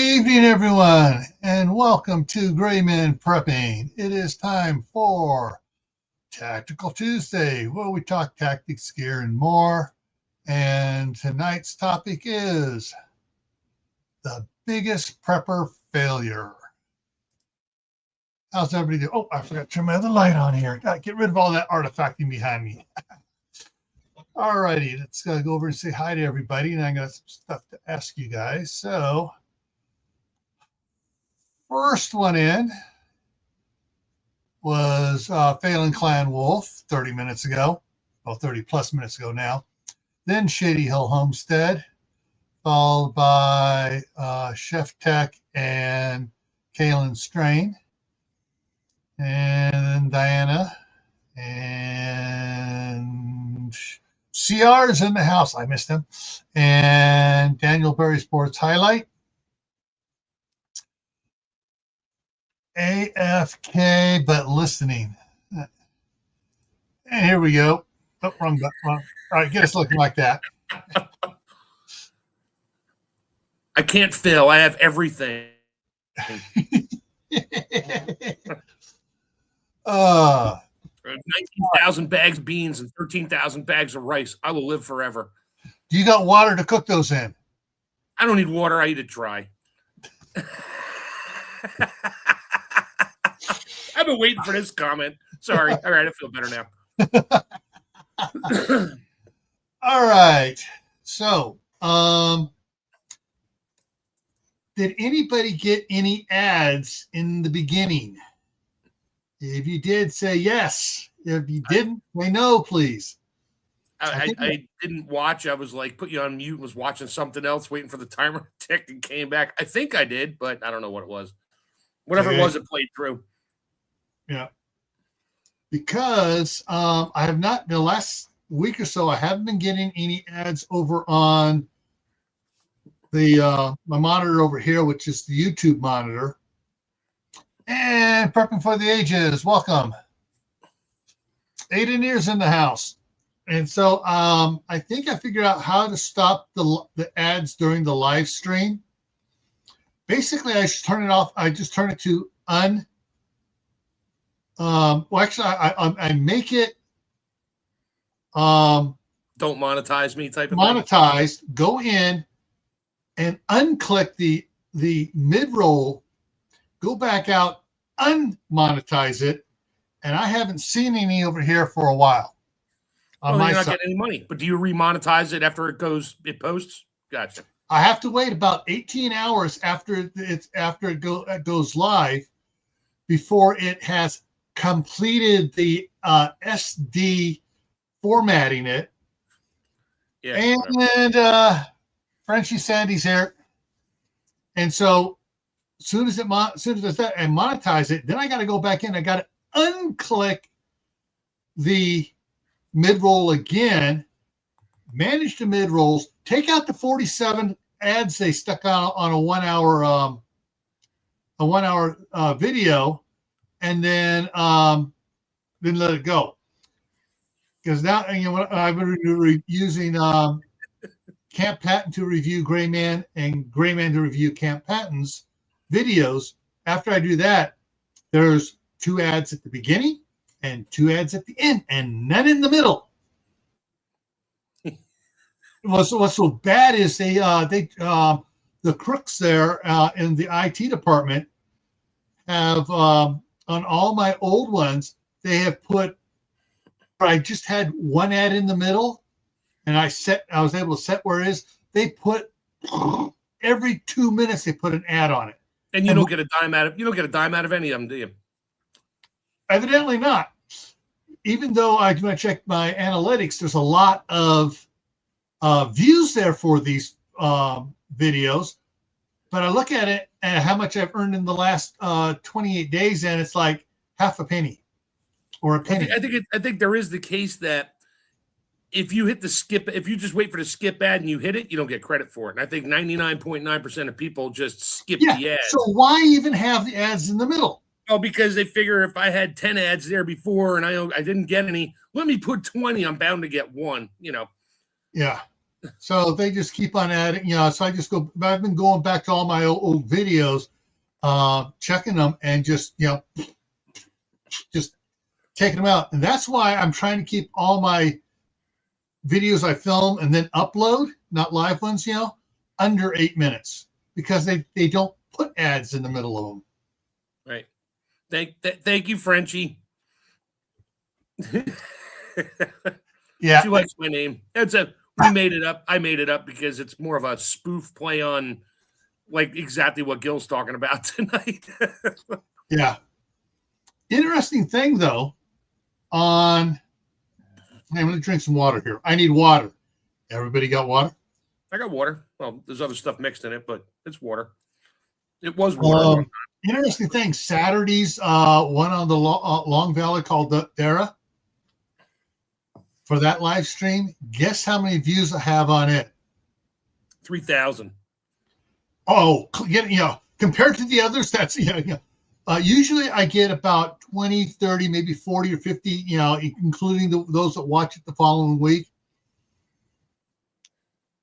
evening, everyone, and welcome to Gray Men Prepping. It is time for Tactical Tuesday, where we talk tactics, gear, and more. And tonight's topic is the biggest prepper failure. How's everybody doing? Oh, I forgot to turn my other light on here. Got to get rid of all that artifacting behind me. All righty, let's go over and say hi to everybody. And I got some stuff to ask you guys. So, first one in was Phelan Clan Wolf 30 minutes ago. Well, 30 plus minutes ago now. Then Shady Hill Homestead, followed by Chef Tech and Kaylin Strain. And then Diana. And CR is in the house. I missed him. And Daniel Berry Sports Highlight. AFK, but listening. And here we go. Oh, wrong. All right, get us looking like that. I can't fail. I have everything. 19,000 bags of beans and 13,000 bags of rice. I will live forever. You got water to cook those in? I don't need water. I eat it dry. I've been waiting for this comment. Sorry. All right, I feel better now. All right. So, did anybody get any ads in the beginning? If you did, say yes. If you didn't, say no, please. I didn't watch. I was like, put you on mute, was watching something else, waiting for the timer to tick and came back. I think I did, but I don't know what it was. Whatever it was, it played through. Yeah. Because I have not, the last week or so, I haven't been getting any ads over on the my monitor over here, which is the YouTube monitor. And Prepping for the Ages, welcome. Aiden Ears in the house. And so I think I figured out how to stop the ads during the live stream. Basically, I just turn it off. I just turn it to well, actually, I make it don't monetize me type of monetized. Thing. Go in and unclick the mid-roll, go back out, unmonetize it, and I haven't seen any over here for a while. Well, you're not getting any money, but do you remonetize it after it posts? Gotcha. I have to wait about 18 hours after it goes live before it has completed the SD formatting it. Yeah. And Frenchie Sandy's here. And so as soon as it's that and monetize it, then I got to go back in. I got to unclick the mid-roll again, manage the mid-rolls, take out the 47 ads they stuck on a 1 hour video, and then let it go. Because now I've been using Camp Patton to review Gray Man and Gray Man to review Camp Patton's videos. After I do that, there's 2 ads at the beginning and 2 ads at the end, and none in the middle. What's so bad is the crooks there in the IT department have on all my old ones, they have put. I just had 1 ad in the middle, and I was able to set where it is. They put every 2 minutes they put an ad on it, and you don't get a dime out of any of them, do you? Evidently not. Even though when I check my analytics, there's a lot of views there for these videos, but I look at it and how much I've earned in the last 28 days, and it's like half a penny or a penny. I think there is the case that if you hit the skip, if you just wait for the skip ad and you hit it, you don't get credit for it. And I think 99.9% of people just skip the ads. So why even have the ads in the middle? Oh, because they figure if I had 10 ads there before and I didn't get any, let me put 20. I'm bound to get one. Yeah. So they just keep on adding, so I just go, I've been going back to all my old videos, checking them and just taking them out. And that's why I'm trying to keep all my videos I film and then upload, not live ones, under 8 minutes, because they don't put ads in the middle of them. Right. Thank you, Frenchie. Yeah. She likes my name. We made it up. I made it up because it's more of a spoof play on like exactly what Gil's talking about tonight. Yeah. Interesting thing though, I'm going to drink some water here. I need water. Everybody got water? I got water. Well, there's other stuff mixed in it, but it's water. It was water. Interesting thing. Saturday's one on the Long Valley called the Era. For that live stream, guess how many views I have on it? 3,000. Oh, compared to the others, that's usually I get about 20, 30, maybe 40 or 50, including those that watch it the following week.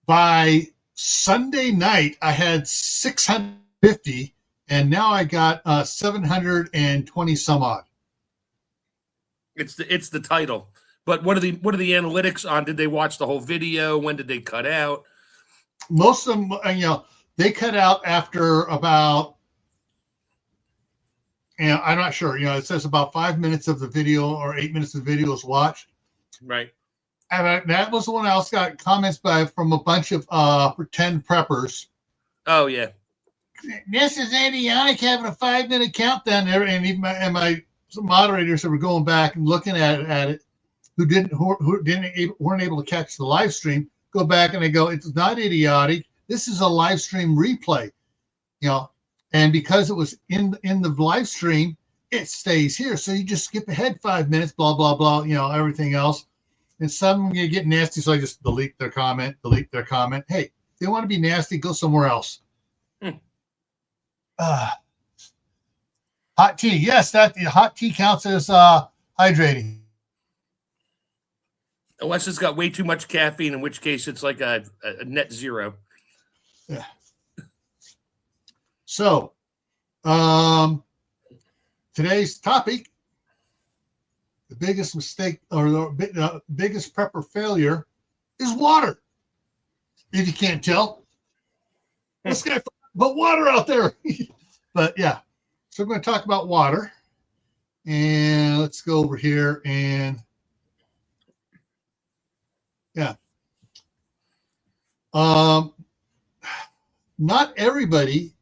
By Sunday night, I had 650, and now I got 720 some odd. It's the title. But what are the analytics on? Did they watch the whole video? When did they cut out? Most of them, they cut out after about, I'm not sure. It says about 5 minutes of the video or 8 minutes of the video is watched. Right. And that was the one I also got comments from a bunch of pretend preppers. Oh yeah. This is idiotic having a 5-minute countdown there, and even my moderators that were going back and looking at it. Who weren't able to catch the live stream, go back and they go, it's not idiotic. This is a live stream replay, and because it was in the live stream, it stays here. So you just skip ahead 5 minutes, blah, blah, blah, everything else. And some get nasty. So I just delete their comment. Hey, if they want to be nasty, go somewhere else. Hot tea. Yes, hot tea counts as hydrating. Unless it's got way too much caffeine, in which case it's like a net zero. Yeah. So, today's topic, the biggest mistake or the biggest prepper failure is water. If you can't tell, this guy put water out there. But yeah, so we're going to talk about water. And let's go over here and yeah. Not everybody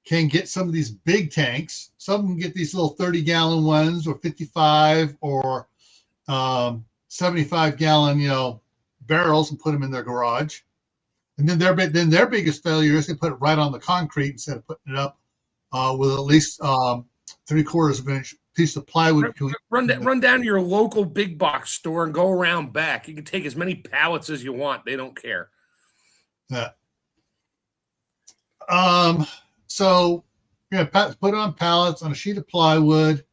can get some of these big tanks. Some can get these little 30-gallon ones or 55 or 75-gallon, barrels and put them in their garage. And then their biggest failure is they put it right on the concrete instead of putting it up with at least 3/4 of an inch piece of plywood. Run down to your local big box store and go around back. You can take as many pallets as you want. They don't care. Yeah. So put on pallets on a sheet of plywood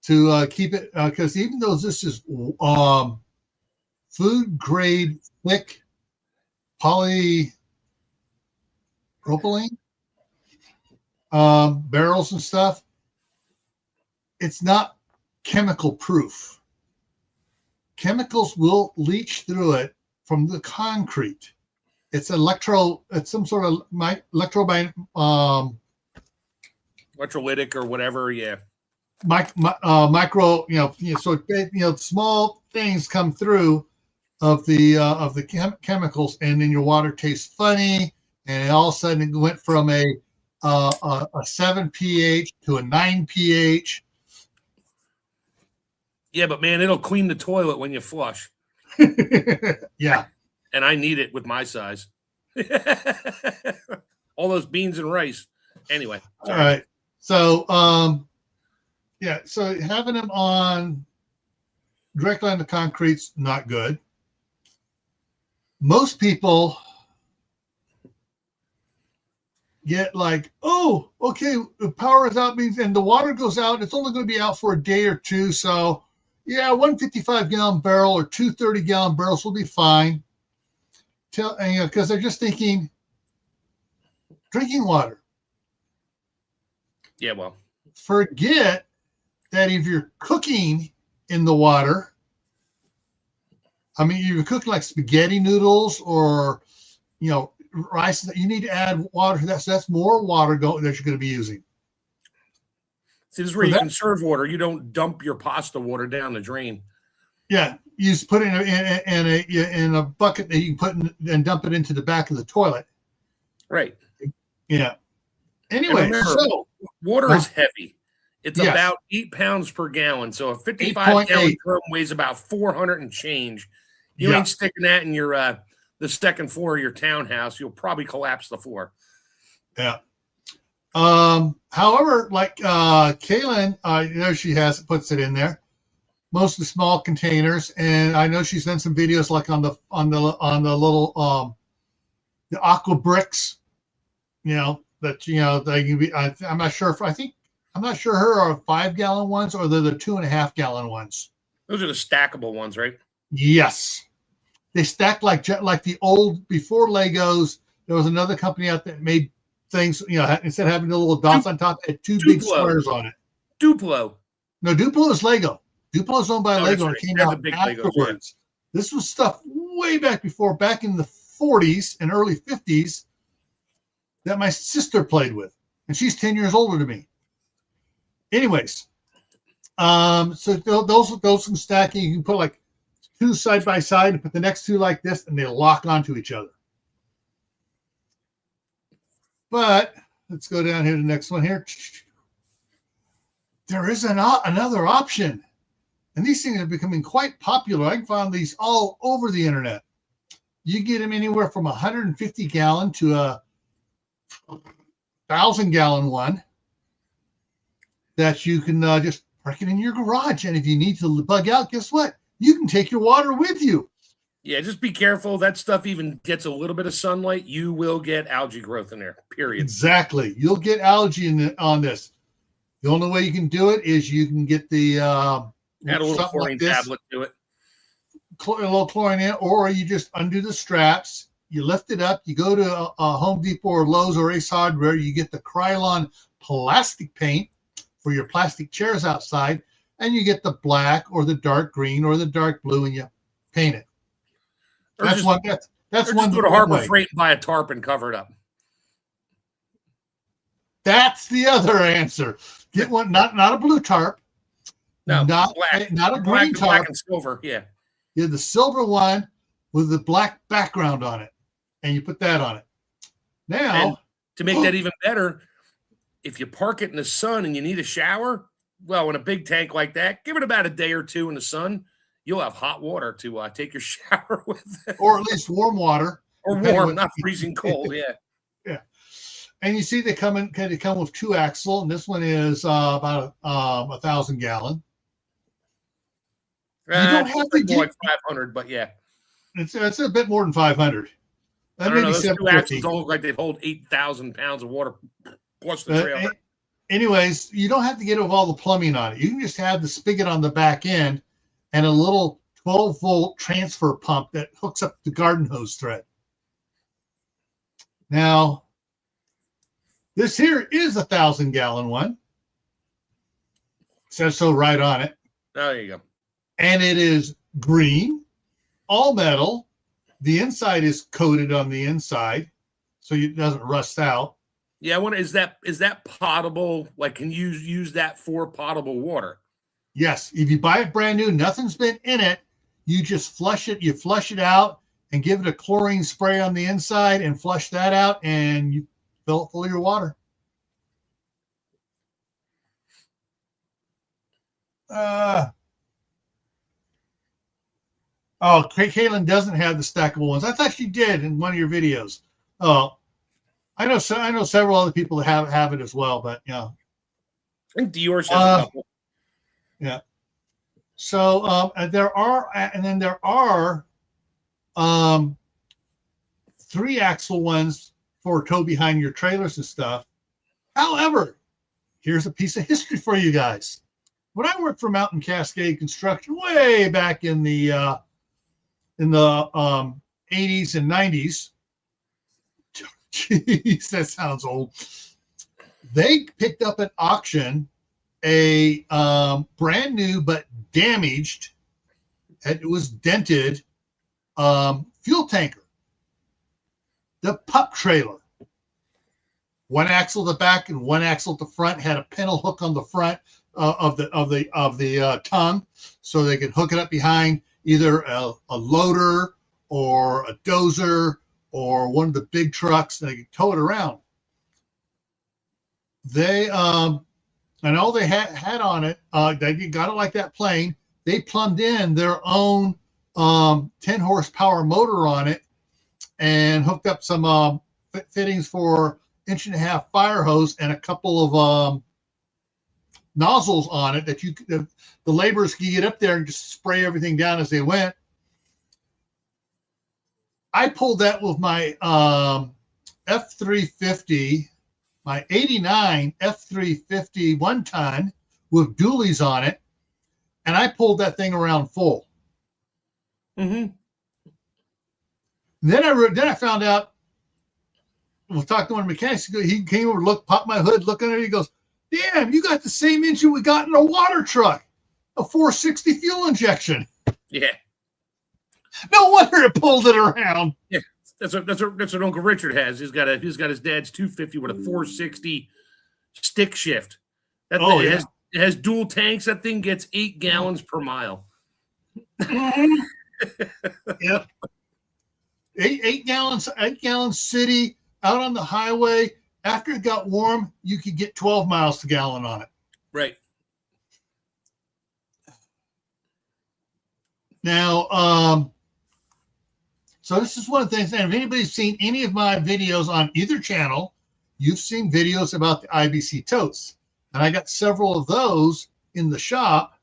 to keep it, because even though this is food grade thick polypropylene barrels and stuff, it's not chemical proof. Chemicals will leach through it from the concrete. It's some sort of electrolytic or whatever. Yeah. Micro, so small things come through of the chemicals, and then your water tastes funny, and all of a sudden it went from a 7 pH to a 9 pH. Yeah, but man, it'll clean the toilet when you flush. Yeah. And I need it with my size. All those beans and rice. Anyway. Sorry. All right. So, so having them on directly on the concrete's not good. Most people get like, oh, okay, the power is out means, and the water goes out. It's only going to be out for a day or two. So, yeah, one 55-gallon barrel or two 30-gallon barrels will be fine. tell, you know, because they're just thinking drinking water. Yeah, well, forget that if you're cooking in the water, I mean, you're cooking like spaghetti noodles or, you know, rice, you need to add water to that. So that's more water that you're going to be using. See, this is where you conserve water. You don't dump your pasta water down the drain. Yeah, you just put it in a bucket that you can put in and dump it into the back of the toilet. Right. Yeah. Anyway, remember, so water is heavy. It's yes, about 8 pounds per gallon. So a 55-gallon drum weighs about 400 and change. You ain't sticking that in your the second floor of your townhouse. You'll probably collapse the floor. Yeah. However, like Kaylin, you know, she puts it in there. Most of the small containers, and I know she's done some videos like on the little the aqua bricks, you know, that, you know, they can be. I'm not sure if I'm not sure her are 5-gallon ones or they're the 2.5-gallon ones. Those are the stackable ones, right? Yes, they stack like the old before Legos. There was another company out there that made things, you know, instead of having the little dots on top, it had two big squares on it. Duplo. No, Duplo is Lego. Duplo is owned by Lego and it came out afterwards. Legos, yeah. This was stuff way back in the 40s and early 50s that my sister played with, and she's 10 years older than me. Anyways, so those some stacking, you can put like two side by side and put the next two like this, and they lock onto each other. But let's go down here to the next one here. There is another option. And these things are becoming quite popular. I can find these all over the internet. You get them anywhere from 150-gallon to a 1,000-gallon one that you can just park it in your garage. And if you need to bug out, guess what? You can take your water with you. Yeah, just be careful. That stuff even gets a little bit of sunlight, you will get algae growth in there, period. Exactly. You'll get algae on this. The only way you can do it is you can get the add a little chlorine tablet to it. A little chlorine in, or you just undo the straps, you lift it up, you go to a Home Depot or Lowe's or Ace Hardware, you get the Krylon plastic paint for your plastic chairs outside, and you get the black or the dark green or the dark blue, and you paint it. That's one. That's one. Go to Harbor Freight and buy a tarp and cover it up. That's the other answer. Get one, not a blue tarp. No, not a green tarp. Black and silver, yeah. Yeah, the silver one with the black background on it, and you put that on it. Now, and to make that even better, if you park it in the sun and you need a shower, well, in a big tank like that, give it about a day or two in the sun. You'll have hot water to take your shower with, or at least warm water, or warm, not freezing cold. Yeah, yeah. And you see they come with 2-axle, and this one is about 1,000-gallon. You don't have to get like 500, but yeah, it's a bit more than 500. I don't know. Those 2 axles don't look like they hold 8,000 pounds of water plus the trailer. Anyways, you don't have to get all the plumbing on it. You can just have the spigot on the back end and a little 12-volt transfer pump that hooks up the garden hose thread. Now, this here is 1,000-gallon one. It says so right on it. Oh, there you go. And it is green, all metal. The inside is coated on the inside, so it doesn't rust out. Yeah, is that potable? Like, can you use that for potable water? Yes. If you buy it brand new, nothing's been in it. You just flush it. You flush it out and give it a chlorine spray on the inside and flush that out, and you fill it full of your water. Oh, Kaylin doesn't have the stackable ones. I thought she did in one of your videos. Oh, I know several other people that have it as well, but yeah. I think Dior's has a couple. Yeah. So there are 3-axle ones for tow behind your trailers and stuff. However, here's a piece of history for you guys. When I worked for Mountain Cascade Construction way back in the 80s and 90s. Jeez, that sounds old. They picked up at auction a brand new but damaged, it was dented, fuel tanker. The pup trailer. One axle at the back and one axle at the front, had a pintle hook on the front of the tongue, so they could hook it up behind either a loader or a dozer or one of the big trucks, and they could tow it around. They and all they had on it, they got it like that plane. They plumbed in their own 10 horsepower motor on it and hooked up some fittings for 1.5-inch fire hose and a couple of nozzles on it that the laborers could get up there and just spray everything down as they went. I pulled that with my F350, my 89 F350 1-ton with dualies on it, and I pulled that thing around full. Mm-hmm. Then I found out, we'll talk to one of the mechanics. He came over, popped my hood, looking at it. He goes, "Damn, you got the same engine we got in a water truck, a 460 fuel injection." Yeah. No wonder it pulled it around. Yeah, that's what Uncle Richard has. He's got his dad's 250 with a 460 stick shift. It has dual tanks. That thing gets 8 gallons per mile. Yep. 8 gallons city out on the highway. After it got warm, you could get 12 miles to gallon on it. Right. Now, so this is one of the things, and if anybody's seen any of my videos on either channel, you've seen videos about the IBC totes. And I got several of those in the shop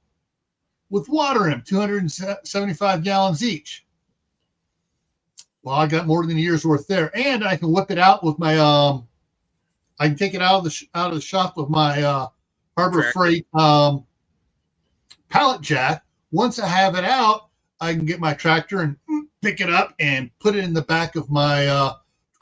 with water in them, 275 gallons each. Well, I got more than a year's worth there. And I can whip it out with my, I can take it out of the shop with my Harbor Freight pallet jack. Once I have it out, I can get my tractor and pick it up and put it in the back of my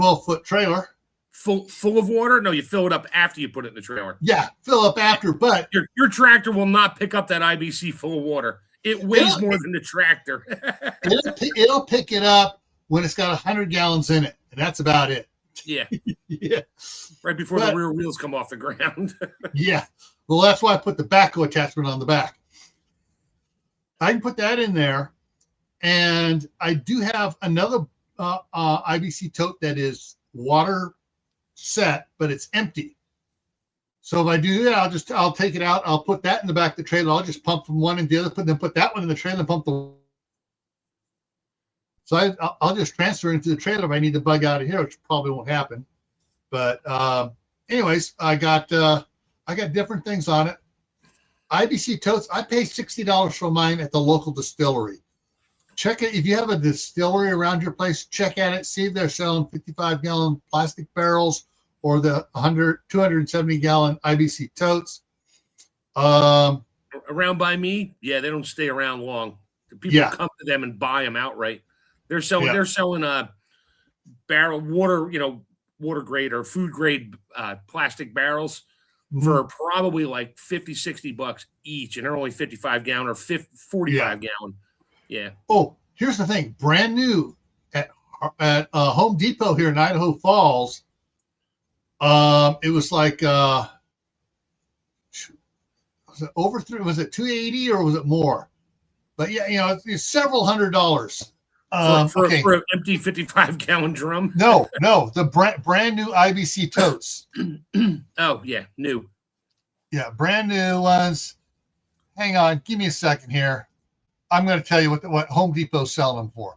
12-foot trailer. Full of water? No, you fill it up after you put it in the trailer. Yeah, fill up after, but your tractor will not pick up that IBC full of water. It weighs more than the tractor. it'll pick it up when it's got 100 gallons in it, and that's about it. Yeah. Yeah. Right before the rear wheels come off the ground. Yeah. Well, that's why I put the backhoe attachment on the back. I can put that in there. And I do have another IBC tote that is water set, but it's empty. So if I do that, I'll take it out. I'll put that in the back of the trailer. I'll just pump from one and the other, then put that one in the trailer and pump the. So I'll just transfer into the trailer if I need to bug out of here, which probably won't happen. But anyways, I got different things on it. IBC totes. I pay $60 for mine at the local distillery. Check it. If you have a distillery around your place, check at it. See if they're selling 55-gallon plastic barrels or the 270-gallon IBC totes. Around by me, yeah, they don't stay around long. People come to them and buy them outright. They're selling barrel water grade or food grade plastic barrels for probably like $50-$60 each, and they're only 55-gallon or 45-gallon. Yeah. Oh, here's the thing. Brand new at Home Depot here in Idaho Falls. It was like was it over three? Was it $280 or was it more? But yeah, it's several $100s. For an empty 55-gallon drum. No, the brand new IBC totes. Oh yeah, new. Yeah, brand new ones. Hang on, give me a second here. I'm going to tell you what Home Depot's selling them for.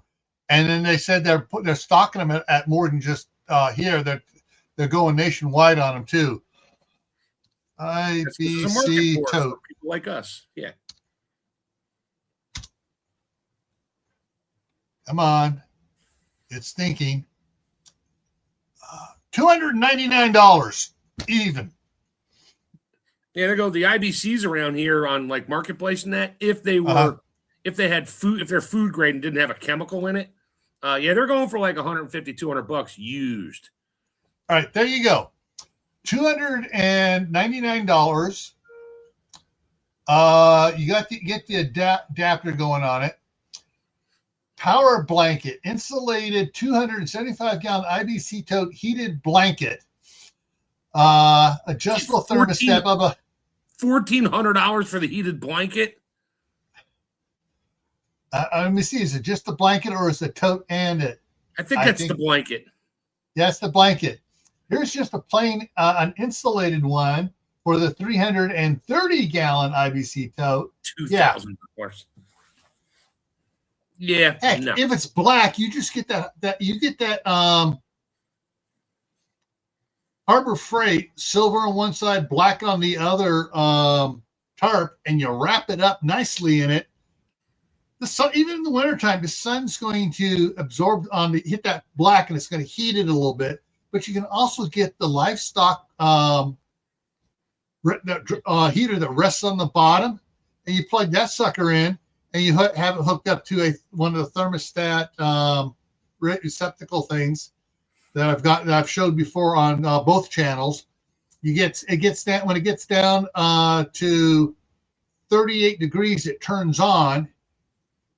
And then they said they're stocking them at more than just here. They're going nationwide on them too. IBC tote. People like us, yeah. Come on, it's thinking. $299 even. Yeah, there go the IBCs around here on like Marketplace and that. If they were, if they had food, if they're food grade and didn't have a chemical in it, Yeah, they're going for like 150, $200 used. All right, there you go. $299. You got to get the adapter going on it. Power blanket, insulated 275-gallon IBC tote heated blanket. Adjustable thermostat. $1,400 for the heated blanket. Let me see. Is it just the blanket or is it tote and it? I think that's the blanket. That's the blanket. Here's just a plain, an insulated one for the 330-gallon IBC tote. $2,000. Yeah. Heck, no. if it's black, you just get that you get that Harbor Freight silver on one side, black on the other tarp, and you wrap it up nicely in it. The sun, even in the wintertime, the sun's going to absorb hit that black, and it's going to heat it a little bit. But you can also get the livestock heater that rests on the bottom, and you plug that sucker in, and you have it hooked up to one of the thermostat receptacle things that I've showed before on both channels. It gets down when it gets down to 38 degrees, it turns on.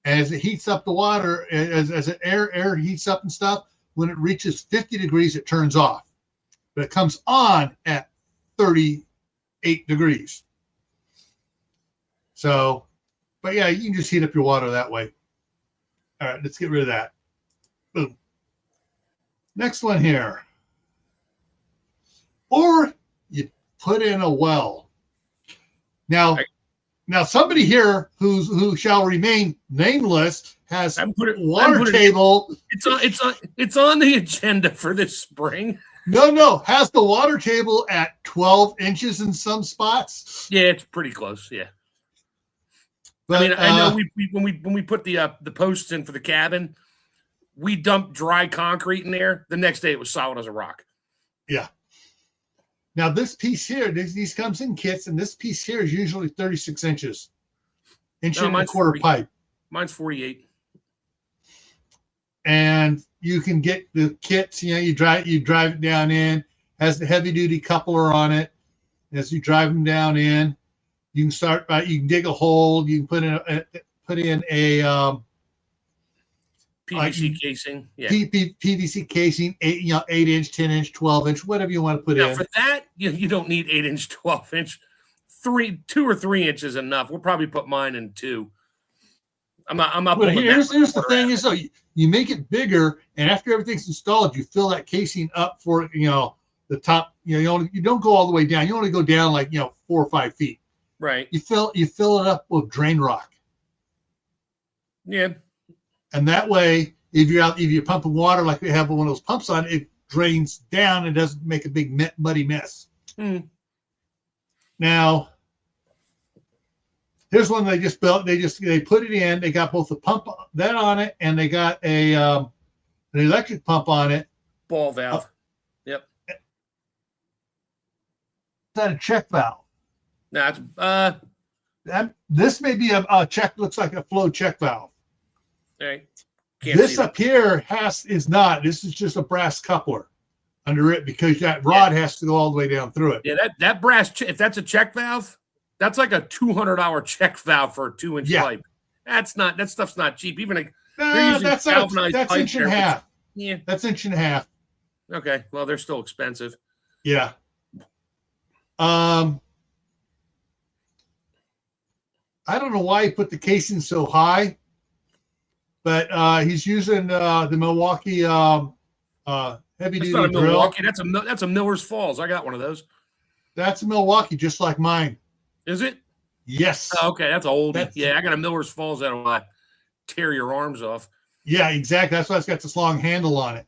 As it heats up the water, as the air heats up and stuff, when it reaches 50 degrees, it turns off. But it comes on at 38 degrees. So, but yeah, you can just heat up your water that way. All right, let's get rid of that. Boom. Next one here. Or you put in a well. Now somebody here who shall remain nameless has water table. It's on the agenda for this spring. No, has the water table at 12 inches in some spots. Yeah, it's pretty close. Yeah. But, I mean, I know when we put the posts in for the cabin, we dumped dry concrete in there. The next day, it was solid as a rock. Yeah. Now this piece here, these comes in kits, and this piece here is usually 36 inches, and a quarter 40. pipe. Mine's 48. And you can get the kits. You drive it down in. Has the heavy duty coupler on it. As you drive them down in, you can dig a hole. You can put in a PVC casing, yeah. PVC casing, 8-inch, 10-inch, 12-inch, whatever you want to put in. Now for that, you don't need 8-inch, 12-inch. 2 or 3 inches enough. We'll probably put mine in 2. I'm not. Well, here's the thing: is though you make it bigger, and after everything's installed, you fill that casing up for the top. You don't go all the way down. You only go down like 4 or 5 feet. Right. You fill it up with drain rock. Yeah. And that way, if you're pumping water like we have one of those pumps on, it drains down and doesn't make a big muddy mess. Mm. Now, here's one they just built. They put it in. They got both the pump that on it, and they got an electric pump on it. Ball valve. Yep. Is that a check valve? That's this may be a check. Looks like a flow check valve. Right. This up here is not. This is just a brass coupler under it because that rod has to go all the way down through it. Yeah, that brass. If that's a check valve, that's like a $200 check valve for a 2-inch pipe. That stuff's not cheap. Even that's inch and a half. Yeah, that's inch and a half. Okay, well they're still expensive. Yeah. I don't know why he put the casing so high, but he's using the Milwaukee heavy duty drill. Milwaukee. That's a Miller's Falls. I got one of those. That's a Milwaukee, just like mine. Is it? Yes. Oh, okay, that's old. Yeah, I got a Miller's Falls that'll tear your arms off. Yeah, exactly. That's why it's got this long handle on it,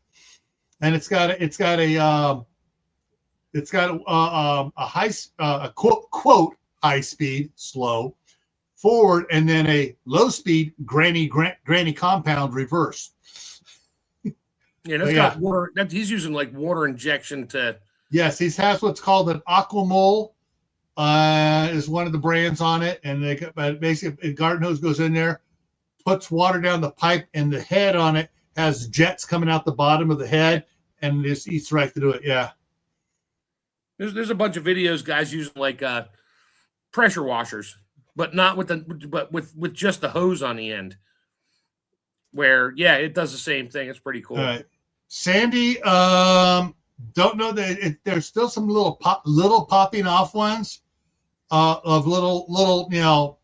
and it's got a high quote high speed slow forward, and then a low speed granny compound reverse. Yeah, got water. He's using like water injection to. Yes, he has what's called an Aquamole. Is one of the brands on it, and basically a garden hose goes in there, puts water down the pipe, and the head on it has jets coming out the bottom of the head, and just eats right through it. Yeah. There's a bunch of videos guys using like pressure washers, but not with with just the hose on the end. Where it does the same thing. It's pretty cool. All right, Sandy. Don't know that there's still some little popping off ones of little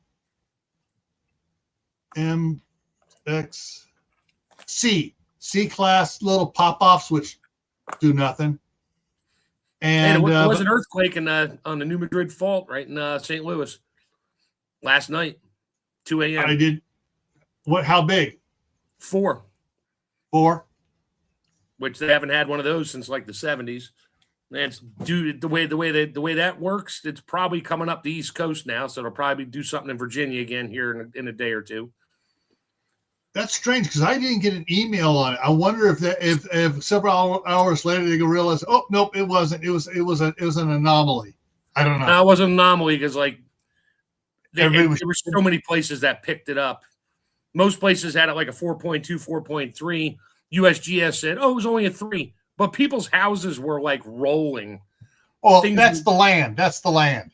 C class little pop offs which do nothing. And there was an earthquake on the New Madrid Fault right in St. Louis last night, 2 a.m. I did. What? How big? 4. Which they haven't had one of those since like the 70s. And it's the way that works. It's probably coming up the East Coast now, so it'll probably do something in Virginia again here in a day or two. That's strange because I didn't get an email on it. I wonder if several hours later they can realize, oh nope, it wasn't. It was an anomaly. I don't know. No, it was an anomaly because like there were so many places that picked it up. Most places had it like a 4.2, 4.3. USGS said, oh, it was only a 3. But people's houses were like rolling. Oh, that's the land. That's the land.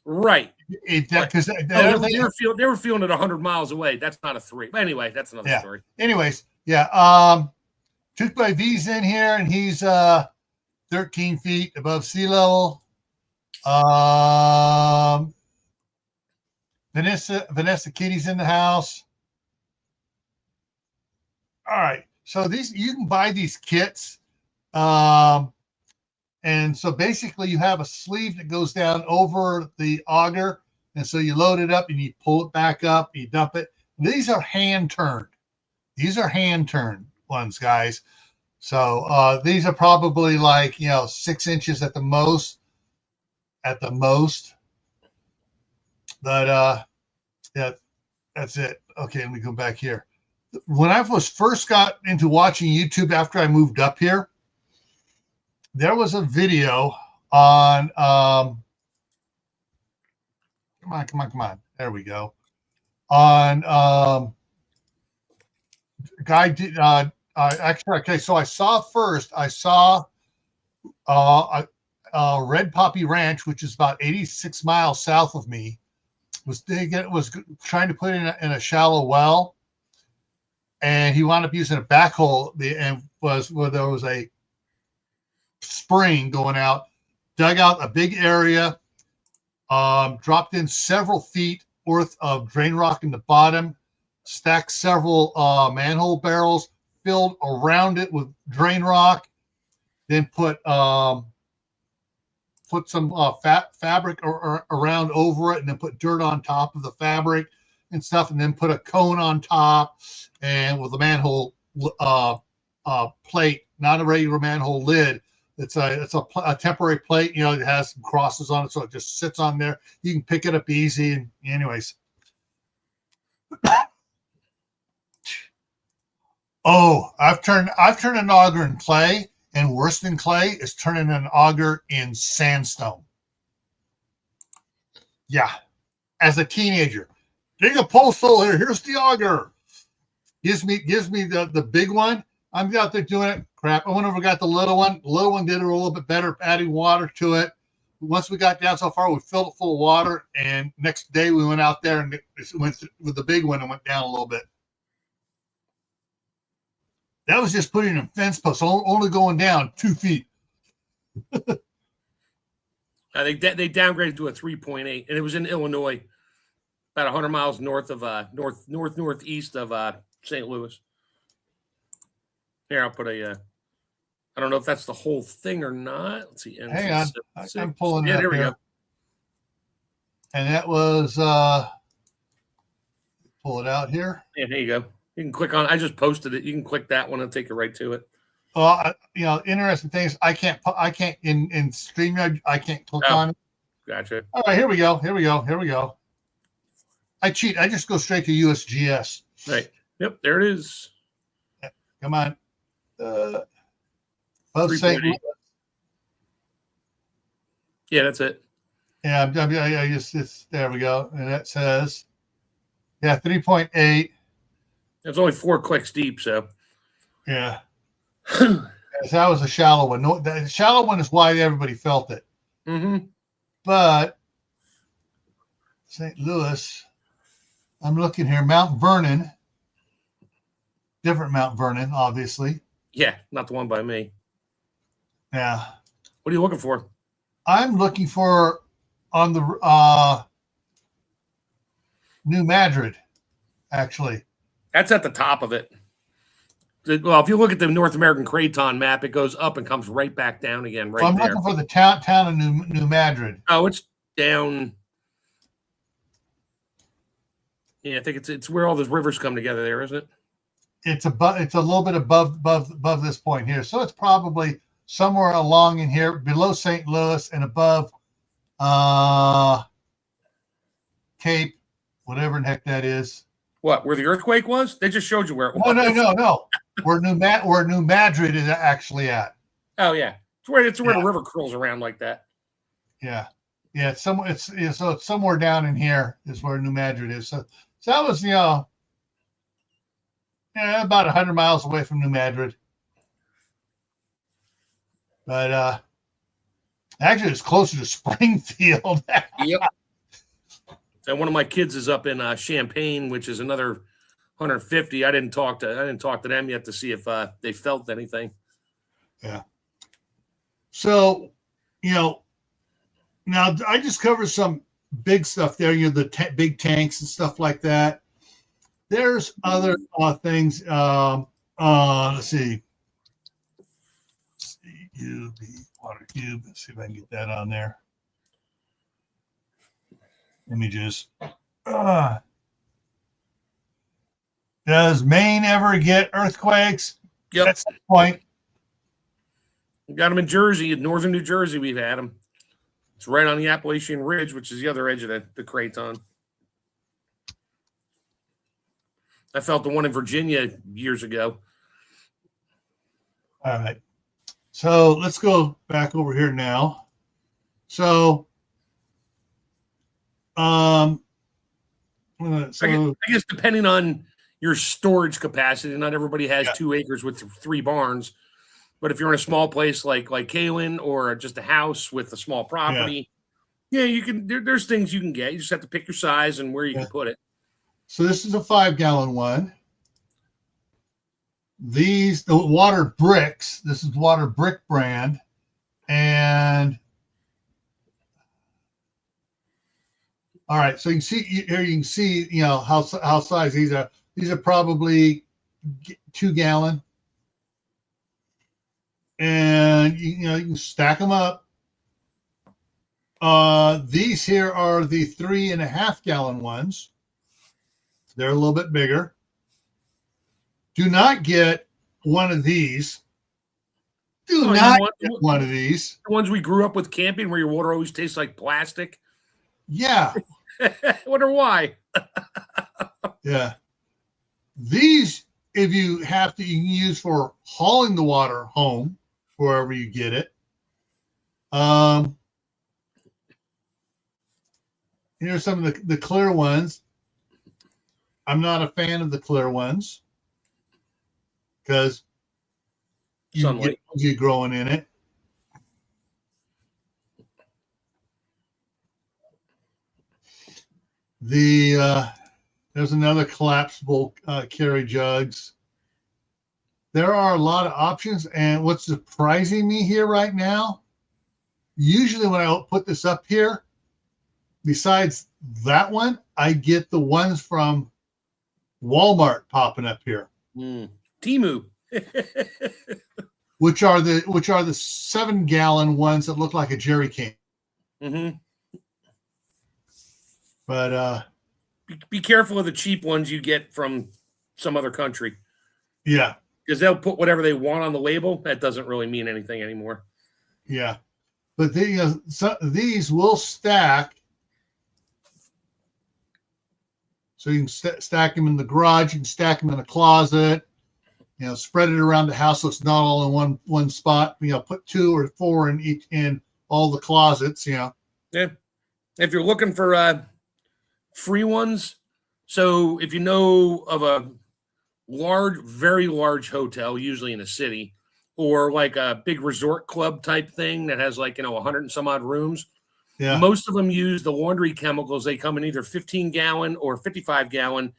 Right. Because they were feeling it 100 miles away. That's not a 3. But anyway, that's another story. Anyways, yeah. Took by V's in here, and he's 13 feet above sea level. Vanessa Kitty's in the house. All right. So you can buy these kits. And so basically you have a sleeve that goes down over the auger. And so you load it up and you pull it back up, you dump it. These are hand turned. These are hand turned ones, guys. So these are probably like, 6 inches at the most. But yeah, that's it. Okay, let me go back here. When I first got into watching YouTube after I moved up here, there was a video on come on. There we go. On guy did actually okay, so I saw Red Poppy Ranch, which is about 86 miles south of me, was trying to put in a shallow well. And he wound up using a backhoe and where there was a spring going out, dug out a big area, dropped in several feet worth of drain rock in the bottom, stacked several manhole barrels, filled around it with drain rock, then put some fabric around over it, and then put dirt on top of the fabric and stuff, and then put a cone on top, and with a manhole plate, not a regular manhole lid. It's a temporary plate, it has some crosses on it, so it just sits on there. You can pick it up easy. And anyways, I've turned an auger in clay, and worse than clay is turning an auger in sandstone. Yeah, as a teenager, dig a post hole here. Here's the auger. Gives me the big one. I'm out there doing it. Crap. I went over, got the little one. The little one did it a little bit better, adding water to it. Once we got down so far, we filled it full of water. And next day we went out there and it went with the big one and went down a little bit. That was just putting in fence posts, only going down 2 feet. I think they downgraded to a 3.8, and it was in Illinois, about 100 miles north of northeast of St. Louis. Here, I'll put I don't know if that's the whole thing or not. Let's see. Hang on. I'm pulling it up. There we go. And that was, pull it out here. Yeah, there you go. You can click on, I just posted it. You can click that one and take it right to it. Interesting things. I can't in StreamYard, I can't click on it. Gotcha. All right, here we go. I cheat. I just go straight to USGS. Right. Yep, there it is. Come on. Yeah, that's it. Yeah, I just there we go. And that says 3.8. It's only 4 clicks deep, so Yeah. That was a shallow one. No, the shallow one is why everybody felt it. Mm-hmm. But St. Louis, I'm looking here, Mount Vernon, different Mount Vernon, obviously. Yeah, not the one by me. Yeah. What are you looking for? I'm looking for on the New Madrid, actually. That's at the top of it. Well, if you look at the North American Craton map, it goes up and comes right back down again. Right I'm there. looking for the town of New Madrid. Oh, it's down. Yeah, I think it's where all those rivers come together. There, isn't it? It's a little bit above this point here, so it's probably somewhere along in here, below St. Louis and above Cape, whatever the heck that is. What? Where the earthquake was? They just showed you where it was. No. Where New Madrid is actually at. Oh yeah, it's where the river curls around like that. Yeah. It's somewhere down in here is where New Madrid is. So that was about 100 miles away from New Madrid. But actually, it's closer to Springfield. Yep. And one of my kids is up in Champaign, which is another 150. I didn't talk to them yet to see if they felt anything. Yeah. So, now I just covered some big stuff there. The big tanks and stuff like that. There's other things. Let's see. CUB water cube. Let's see if I can get that on there. Let me just. Does Maine ever get earthquakes? Yep. That's the point. We got them in Jersey, in northern New Jersey. We've had them. It's right on the Appalachian Ridge, which is the other edge of the Craton. I felt the one in Virginia years ago. All right. So let's go back over here now. So, I guess depending on your storage capacity, not everybody has 2 acres with 3 barns. But if you're in a small place like Kalen or just a house with a small property, you can. There's things you can get. You just have to pick your size and where you can put it. So this is a 5-gallon one. The water bricks. This is water brick brand, and all right. So you can see here. You can see how size these are. These are probably 2-gallon. And you can stack them up. These here are the 3.5-gallon ones. They're a little bit bigger. Do not get one of these. Do not get one of these. The ones we grew up with camping, where your water always tastes like plastic. Yeah. I wonder why. Yeah. These, if you have to, you can use for hauling the water home, wherever you get it. Here's some of the clear ones. I'm not a fan of the clear ones because you get algae growing in it. There's another collapsible carry jugs. There are a lot of options, and what's surprising me here right now, usually when I put this up here, besides that one, I get the ones from Walmart popping up here. Temu. which are the 7-gallon ones that look like a jerry can. Mm-hmm. But be careful of the cheap ones you get from some other country. Yeah. Because they'll put whatever they want on the label. That doesn't really mean anything anymore. Yeah. But these will stack. So you can stack them in the garage. You can stack them in a closet. Spread it around the house so it's not all in one spot. Put 2 or 4 in all the closets. Yeah. If you're looking for free ones, so if you know of a very large hotel, usually in a city, or like a big resort club type thing that has like, 100 and some odd rooms. Yeah. Most of them use the laundry chemicals. They come in either 15-gallon or 55-gallon,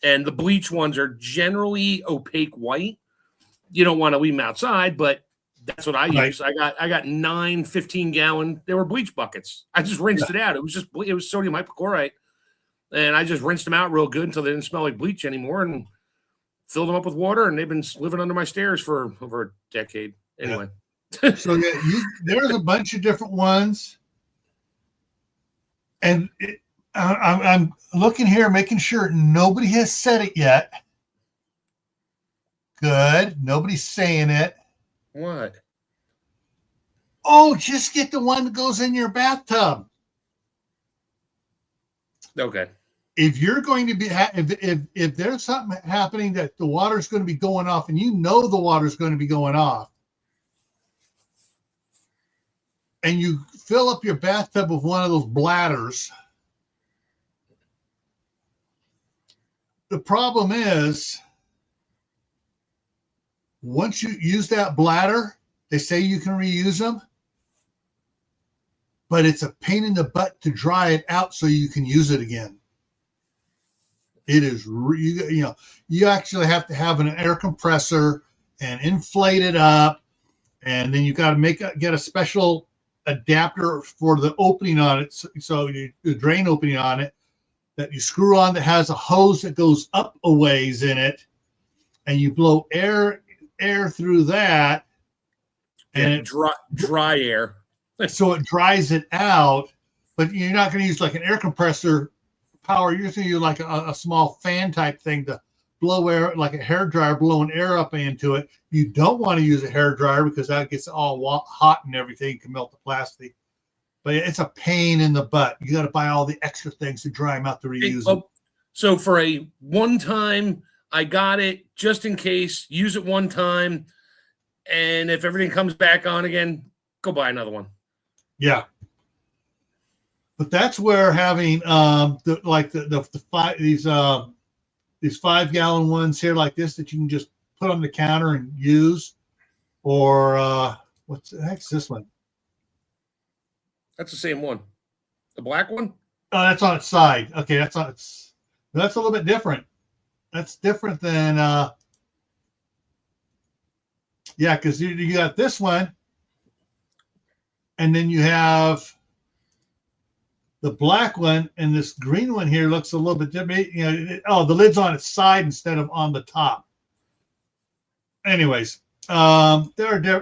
and the bleach ones are generally opaque white. You don't want to leave them outside, but that's what I use. I got 9 15-gallon. They were bleach buckets. I just rinsed it out. It was sodium hypochlorite, and I just rinsed them out real good until they didn't smell like bleach anymore, and filled them up with water. And they've been living under my stairs for over a decade. Anyway, so there's a bunch of different ones, and I'm looking here, making sure nobody has said it yet. Good. Nobody's saying it. What? Oh, just get the one that goes in your bathtub. Okay. If you're going to be, if there's something happening that the water's going to be going off, and you know the water's going to be going off, and you fill up your bathtub with one of those bladders, the problem is, once you use that bladder, they say you can reuse them, but it's a pain in the butt to dry it out so you can use it again. It is, you actually have to have an air compressor and inflate it up, and then you got to get a special adapter for the opening on it, so the drain opening on it that you screw on, that has a hose that goes up a ways in it, and you blow air through that, and it dry air, so it dries it out. But you're not going to use like an air compressor power. You're going to use like a small fan type thing to blow air, like a hair dryer blowing air up into it. You don't want to use a hair dryer because that gets all hot and everything, can melt the plastic. But it's a pain in the butt. You got to buy all the extra things to dry them out to reuse them. So for a one time, I got it just in case, use it one time, and if everything comes back on again, go buy another one. Yeah. But that's where having these 5-gallon ones here like this that you can just put on the counter and use, or what the heck's this one? That's the same one. The black one? Oh, that's on its side. Okay, that's a little bit different. That's different than because you got this one, and then you have the black one, and this green one here looks a little bit different. The lid's on its side instead of on the top. Anyways, there are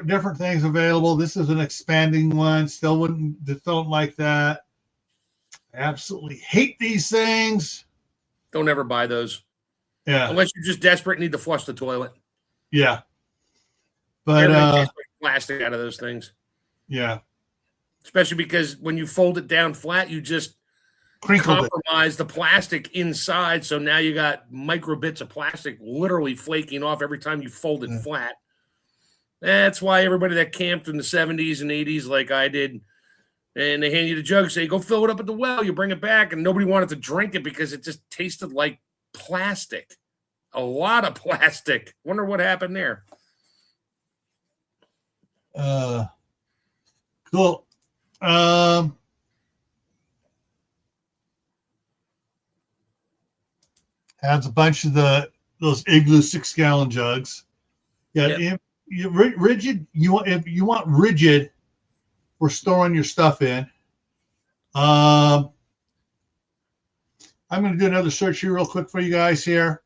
different things available. This is an expanding one. Still don't like that. I absolutely hate these things. Don't ever buy those. Yeah. Unless you're just desperate and need to flush the toilet. Yeah. But plastic out of those things. Yeah. Especially because when you fold it down flat, you just compromise the plastic inside. So now you got micro bits of plastic literally flaking off every time you fold it flat. That's why everybody that camped in the 70s and 80s like I did, and they hand you the jug, say, go fill it up at the well, you bring it back, and nobody wanted to drink it because it just tasted like plastic. A lot of plastic. Wonder what happened there. Cool. Adds a bunch of those Igloo 6-gallon jugs. Yeah, rigid. If you want rigid for storing your stuff in. I'm going to do another search here real quick for you guys here.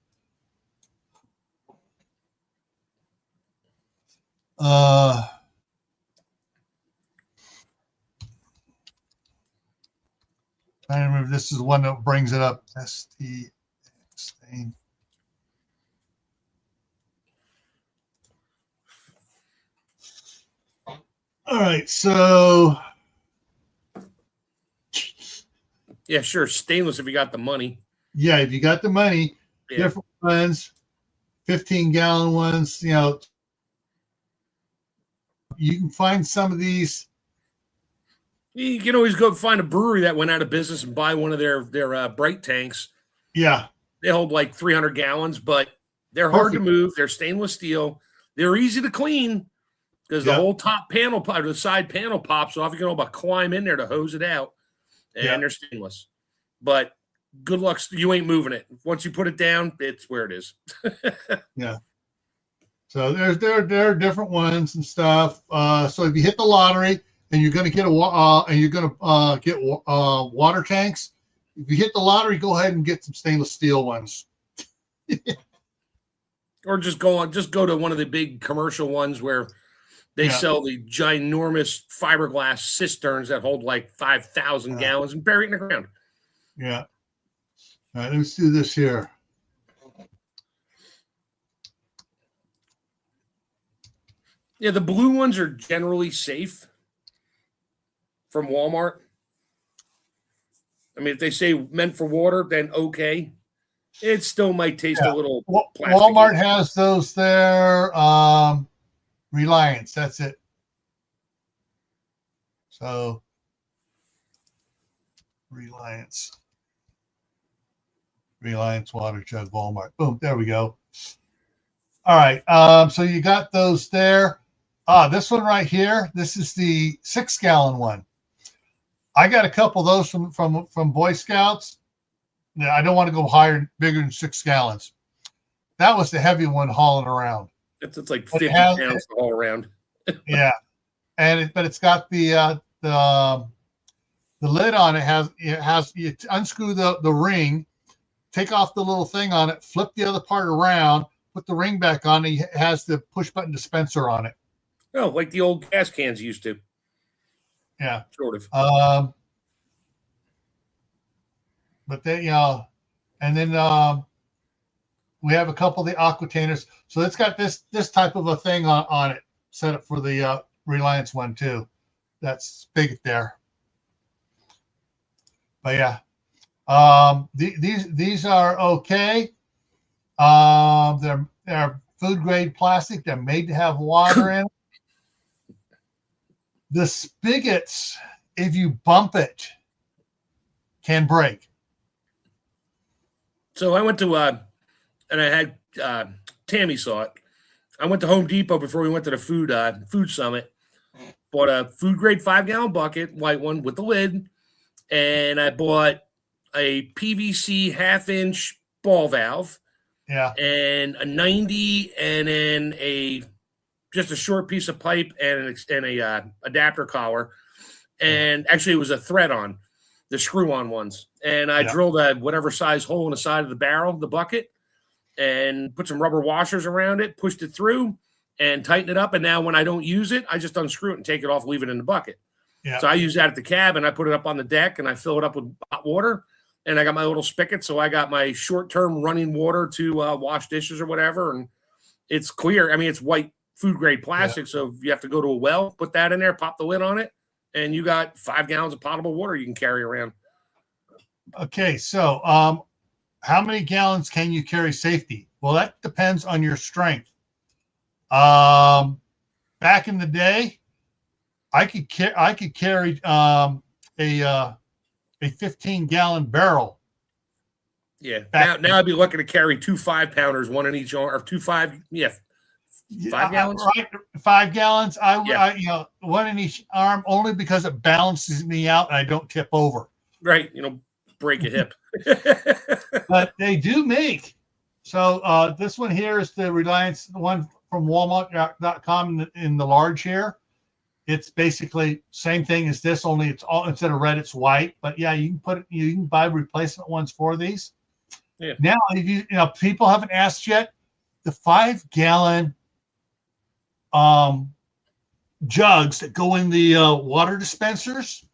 I remember this is the one that brings it up. STX thing. All right, so yeah, sure, stainless if you got the money. Yeah, if you got the money, different ones, 15-gallon ones. You can find some of these. You can always go find a brewery that went out of business and buy one of their bright tanks. Yeah, they hold like 300 gallons, but They're hard to move. They're stainless steel. They're easy to clean because the whole top panel, or the side panel pops off. You can all but climb in there to hose it out, and they're stainless. But good luck. You ain't moving it. Once you put it down, it's where it is. Yeah. So there are different ones and stuff. So if you hit the lottery and you're going to get water tanks, if you hit the lottery, go ahead and get some stainless steel ones. Or just go to one of the big commercial ones where they sell the ginormous fiberglass cisterns that hold like 5,000 gallons and bury it in the ground. Yeah. All right, let's do this here. Yeah, the blue ones are generally safe from Walmart. I mean, if they say meant for water, then okay. It still might taste a little plastic. Walmart has those there. Reliance, that's it. So, Reliance water jug, Walmart. Boom, there we go. All right, so you got those there. This one right here, this is the 6-gallon one. I got a couple of those from Boy Scouts. Yeah, I don't want to go bigger than 6 gallons. That was the heavy one hauling around. It's like 50 pounds to haul around. Yeah, but it's got the lid on it. You unscrew the ring, take off the little thing on it, flip the other part around, put the ring back on. It has the push button dispenser on it. Oh, like the old gas cans used to. Yeah, sort of. But they, and then we have a couple of the Aquatainers. So it's got this type of a thing on it, set up for the Reliance one too. That's big there. But yeah, these are okay. They're food grade plastic. They're made to have water in. The spigots, if you bump it, can break. So I went to, and I had Tammy saw it. I went to Home Depot before we went to the food summit. Bought a food grade 5-gallon bucket, white one with the lid, and I bought a PVC 1/2-inch ball valve. Yeah. And a 90, and then just a short piece of pipe and a adapter collar. And actually, it was a thread on the screw-on ones. And I drilled a whatever size hole in the side of the barrel, the bucket, and put some rubber washers around it, pushed it through, and tightened it up. And now when I don't use it, I just unscrew it and take it off, leave it in the bucket. Yeah. So I use that at the cabin. I put it up on the deck, and I fill it up with hot water. And I got my little spigot, so I got my short-term running water to wash dishes or whatever. And it's clear. I mean, it's white food-grade plastic, so if you have to go to a well, put that in there, pop the lid on it, and you got 5 gallons of potable water you can carry around. Okay, so how many gallons can you carry safety? Well, that depends on your strength. Back in the day, I could carry a 15-gallon barrel. Yeah. Now I'd be looking to carry 2 5-pounders, one in each arm, or 2 5. Yeah. 5 gallons. Right. 5 gallons. I one in each arm, only because it balances me out and I don't tip over. Right. Break a hip. But they do make. So this one here is the Reliance, the one from Walmart.com in the large here. It's basically same thing as this, only it's all, instead of red, it's white. But yeah, you can buy replacement ones for these. Yeah. Now, if people haven't asked yet, the 5-gallon jugs that go in the water dispensers,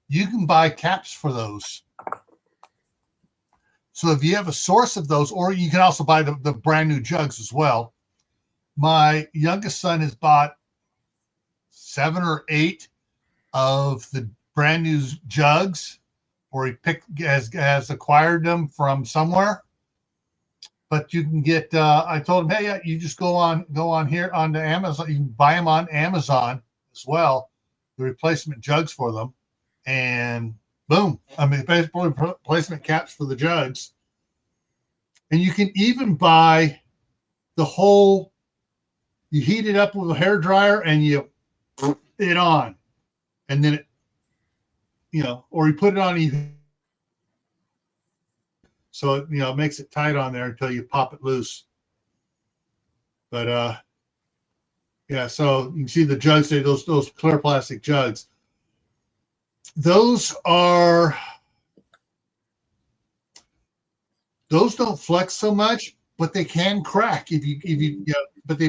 you can buy caps for those. So if you have a source of those, or you can also buy the brand new jugs as well. My youngest son has bought 7 or 8 of the brand new jugs, or he has acquired them from somewhere. But you can get. I told him, hey, you just go on here onto Amazon. You can buy them on Amazon as well, the replacement jugs for them, and boom. I mean, basically replacement caps for the jugs. And you can even buy the whole, you heat it up with a hair dryer and you put it on. And then it, or you put it on, so it, it makes it tight on there until you pop it loose. But yeah, so you can see the jugs there, those clear plastic jugs. Those don't flex so much, but they can crack if you but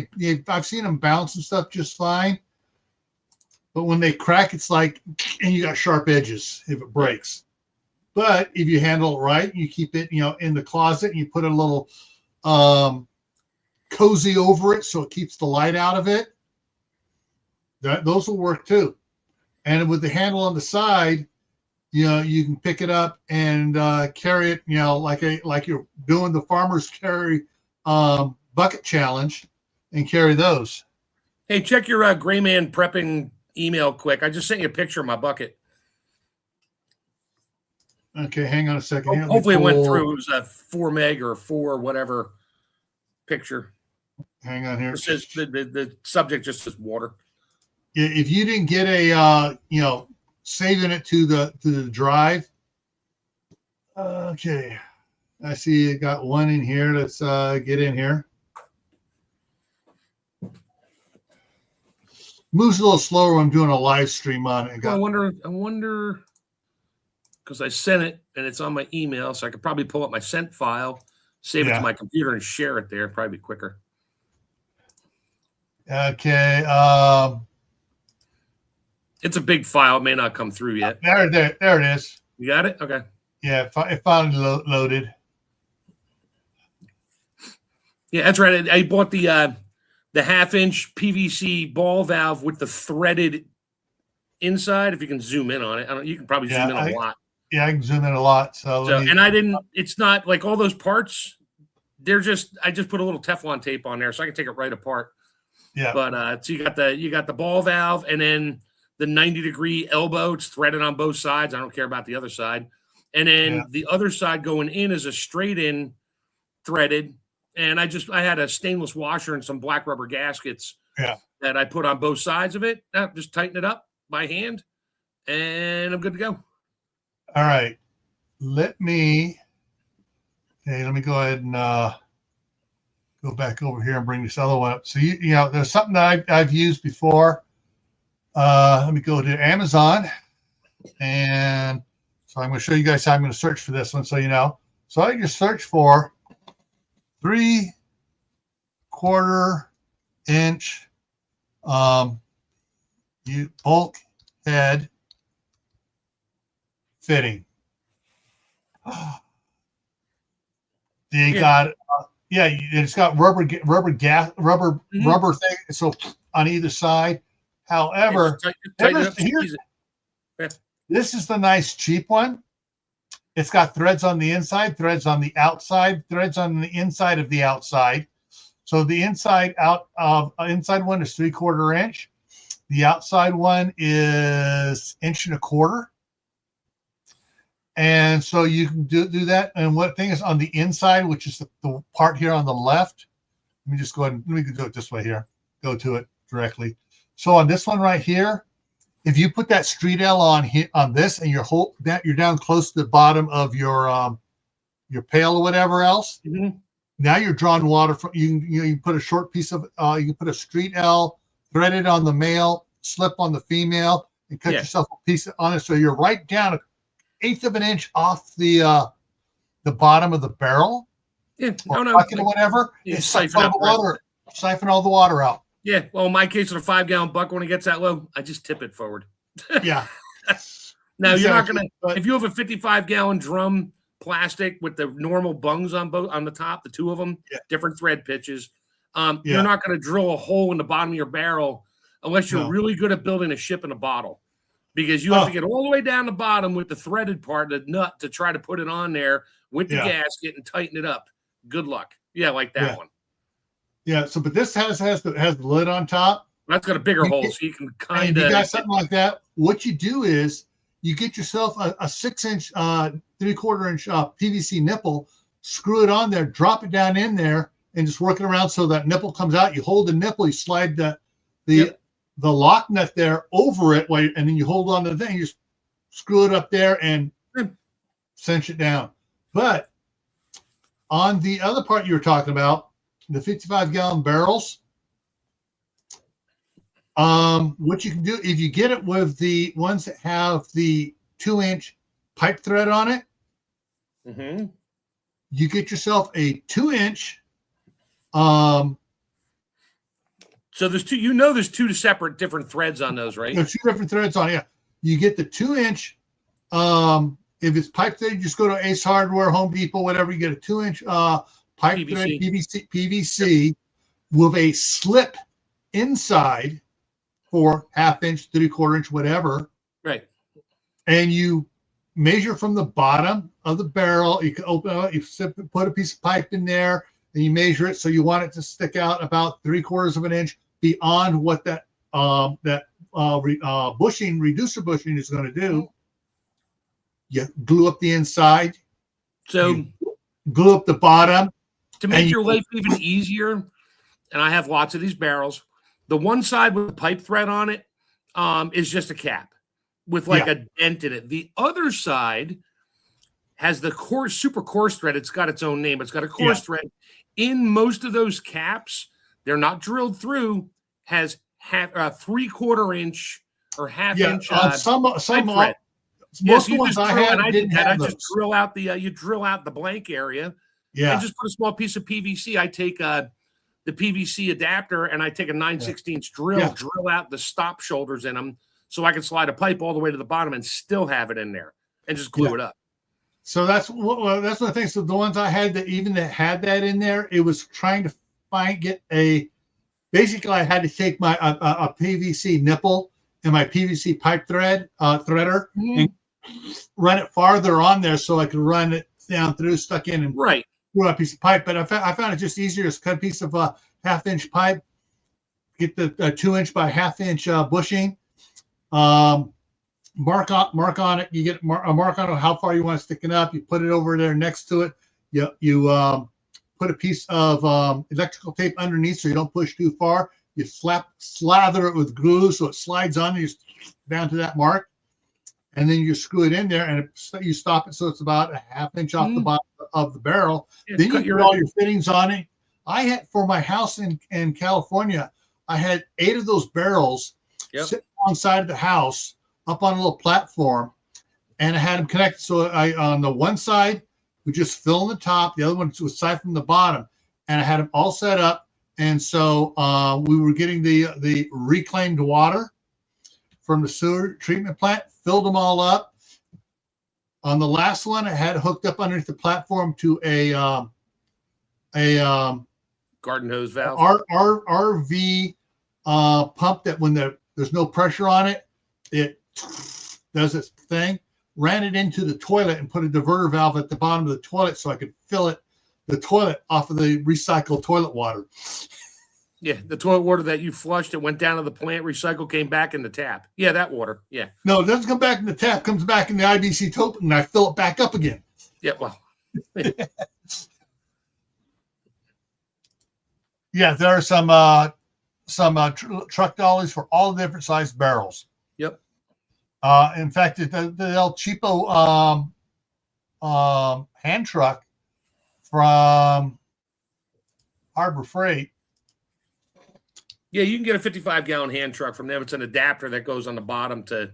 I've seen them bounce and stuff just fine. But when they crack, it's like, and you got sharp edges if it breaks. But if you handle it right, you keep it, in the closet, and you put a little cozy over it so it keeps the light out of it. Those will work too. And with the handle on the side, you can pick it up and carry it, like you're doing the farmer's carry bucket challenge, and carry those. Hey, check your Gray Man prepping email quick. I just sent you a picture of my bucket. Okay, hang on a second. Hopefully it went through. It was a 4 meg or 4 whatever picture. Hang on here. It says the subject just says water. If you didn't get a saving it to the drive. Okay, I see you got one in here. Let's get in here. Moves a little slower when I'm doing a live stream on it. I wonder, because I sent it and it's on my email, so I could probably pull up my sent file, save it to my computer, and share it there. Probably be quicker. Okay. It's a big file. It may not come through yet. There it is. You got it? Okay. Yeah, it finally loaded. Yeah, that's right. I bought the 1/2-inch PVC ball valve with the threaded inside. If you can zoom in on it, you can probably zoom in a lot. Yeah, I can zoom in a lot. And I didn't. It's not like all those parts. I just put a little Teflon tape on there so I can take it right apart. Yeah. But so you got the ball valve, and then the 90-degree elbow. It's threaded on both sides. I don't care about the other side. And then the other side going in is a straight in threaded. And I had a stainless washer and some black rubber gaskets that I put on both sides of it. Just tighten it up by hand, and I'm good to go. All right. Let me go ahead and go back over here and bring this other one up. So there's something that I've used before. Let me go to Amazon, and so I'm going to show you guys how I'm going to search for this one, so you know. So I just search for 3/4-inch bulkhead fitting. You got it's got rubber thing, so on either side. However, this is the nice cheap one. It's got threads on the inside, threads on the outside, threads on the inside of the outside. So the inside one is 3/4 inch. The outside one is 1.25 inches. And so you can do that. And what thing is on the inside, which is the part here on the left. Let me just go ahead and let me do it this way here. Go to it directly. So on this one right here, if you put that street L on this, and you're down close to the bottom of your pail or whatever else, now you're drawing water from. You can put a short piece of you can put a street L, thread it on the male, slip on the female, and cut yourself a piece on it. So you're right down 1/8 of an inch off the bottom of the barrel. Yeah, or bucket or whatever. Siphon all the water out. Yeah, well, in my case, with a 5-gallon bucket, when it gets that low, I just tip it forward. Yeah. Now, you're not going to, if you have a 55-gallon drum plastic with the normal bungs on the top, the two of them, different thread pitches, you're not going to drill a hole in the bottom of your barrel unless you're really good at building a ship in a bottle, because you have to get all the way down the bottom with the threaded part, the nut, to try to put it on there with the gasket and tighten it up. Good luck. Yeah, like that one. Yeah, so but this has the lid on top. That's got a bigger hole, so you can kind of. You got something like that. What you do is you get yourself a 6-inch, 3/4 inch PVC nipple, screw it on there, drop it down in there, and just work it around so that nipple comes out. You hold the nipple, you slide the lock nut there over it, and then you hold on to the thing. You just screw it up there and cinch it down. But on the other part you were talking about, the 55-gallon barrels, what you can do, if you get it with the ones that have the 2-inch pipe thread on it, you get yourself a 2-inch. So there's two. There's two separate different threads on those, right? There's 2 different threads on it. Yeah, you get the 2-inch. If it's pipe thread, you just go to Ace Hardware, Home Depot, whatever. You get a 2-inch pipe thread PVC with a slip inside for 1/2 inch, 3/4 inch, whatever. Right. And you measure from the bottom of the barrel. You can open it, you put a piece of pipe in there, and you measure it. So you want it to stick out about 3/4 of an inch beyond what that bushing, reducer bushing is going to do. You glue up the inside. So glue up the bottom. To make your life even easier, and I have lots of these barrels, the one side with the pipe thread on it is just a cap with like a dent in it. The other side has the super coarse thread. It's got its own name. It's got a coarse thread. In most of those caps, they're not drilled through, has 3/4 inch or 1/2 inch some thread. Most ones I had, I didn't have just drill out you drill out the blank area, and just put a small piece of PVC. I take the PVC adapter and I take a 9/16 drill, drill out the stop shoulders in them, so I can slide a pipe all the way to the bottom and still have it in there, and just glue it up. So that's one of the things. So the ones I had that had that in there, it was trying to basically I had to take my a PVC nipple and my PVC pipe threader and run it farther on there so I could run it down through, stuck in, and through a piece of pipe. But I found it just easier to cut a piece of 1/2 inch pipe, get the 2-inch by 1/2 inch bushing, mark on it. You get a mark on it how far you want it sticking up. You put it over there next to it. You put a piece of electrical tape underneath so you don't push too far. You slather it with glue so it slides on you down to that mark, and then you screw it in there and you stop it so it's about a 1/2 inch off the bottom of the barrel. Then you put all your fittings on it. I had, for my house in California, I had 8 of those barrels sitting alongside of the house up on a little platform, and I had them connected. So on the one side, we just fill in the top, the other one was siphon the bottom, and I had them all set up. And so we were getting the reclaimed water from the sewer treatment plant, filled them all up. On the last one, I had it hooked up underneath the platform to a garden hose valve, RV pump that when there's no pressure on it, it does its thing. Ran it into the toilet and put a diverter valve at the bottom of the toilet so I could fill the toilet off of the recycled toilet water. Yeah, the toilet water that you flushed, it went down to the plant, recycled, came back in the tap. Yeah, that water. Yeah. No, it doesn't come back in the tap, comes back in the IBC tote, and I fill it back up again. Yeah, well. Yeah, there are some truck dollies for all the different sized barrels. Yep. In fact, the El Cheapo hand truck from Harbor Freight. Yeah, you can get a 55-gallon hand truck from them. It's an adapter that goes on the bottom to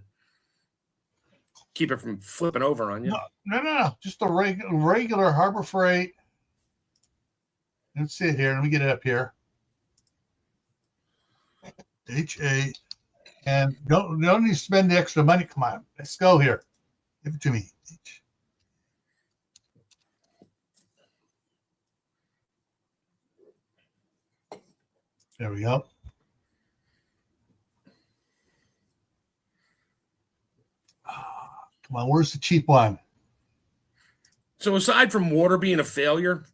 keep it from flipping over on you. No. Just a regular Harbor Freight. Let's see it here. Let me get it up here. HA. And don't need to spend the extra money. Come on. Let's go here. Give it to me. There we go. Come on, where's the cheap one? So aside from water being a failure,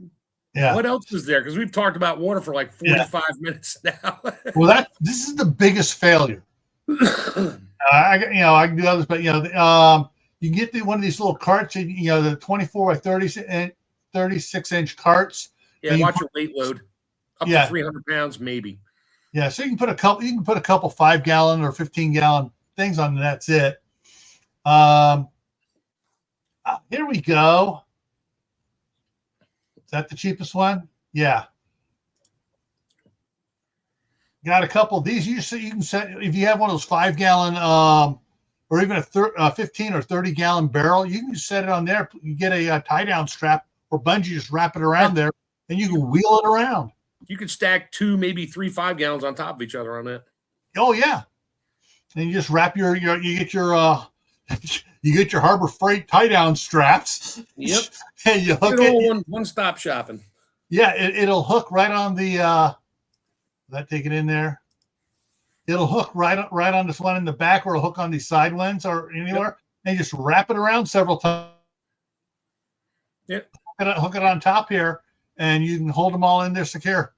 what else is there? Because we've talked about water for like 45 minutes now. Well, this is the biggest failure. I can do others, but you can get one of these little carts, the 24 by 30s, and 36-inch carts. Yeah, watch your weight load. Up to 300 pounds, maybe. Yeah, so you can put a couple 5-gallon or 15-gallon things on, and that's it. Here we go. Is that the cheapest one? Yeah. Got a couple of these. You can set, if you have one of those 5-gallon or even a 15 or 30-gallon barrel, you can just set it on there. You get a tie down strap or bungee, just wrap it around there, and you can wheel it around. You could stack 2, maybe 3 5-gallons on top of each other on that. Oh yeah, and you just wrap you get your Harbor Freight tie down straps. Yep. And you hook it. One stop shopping. Yeah, it'll hook right on the. That take it in there. It'll hook right on this one in the back, or it'll hook on these side ones or anywhere, yep. And you just wrap it around several times. Yep. Hook it on top here, and you can hold them all in there secure.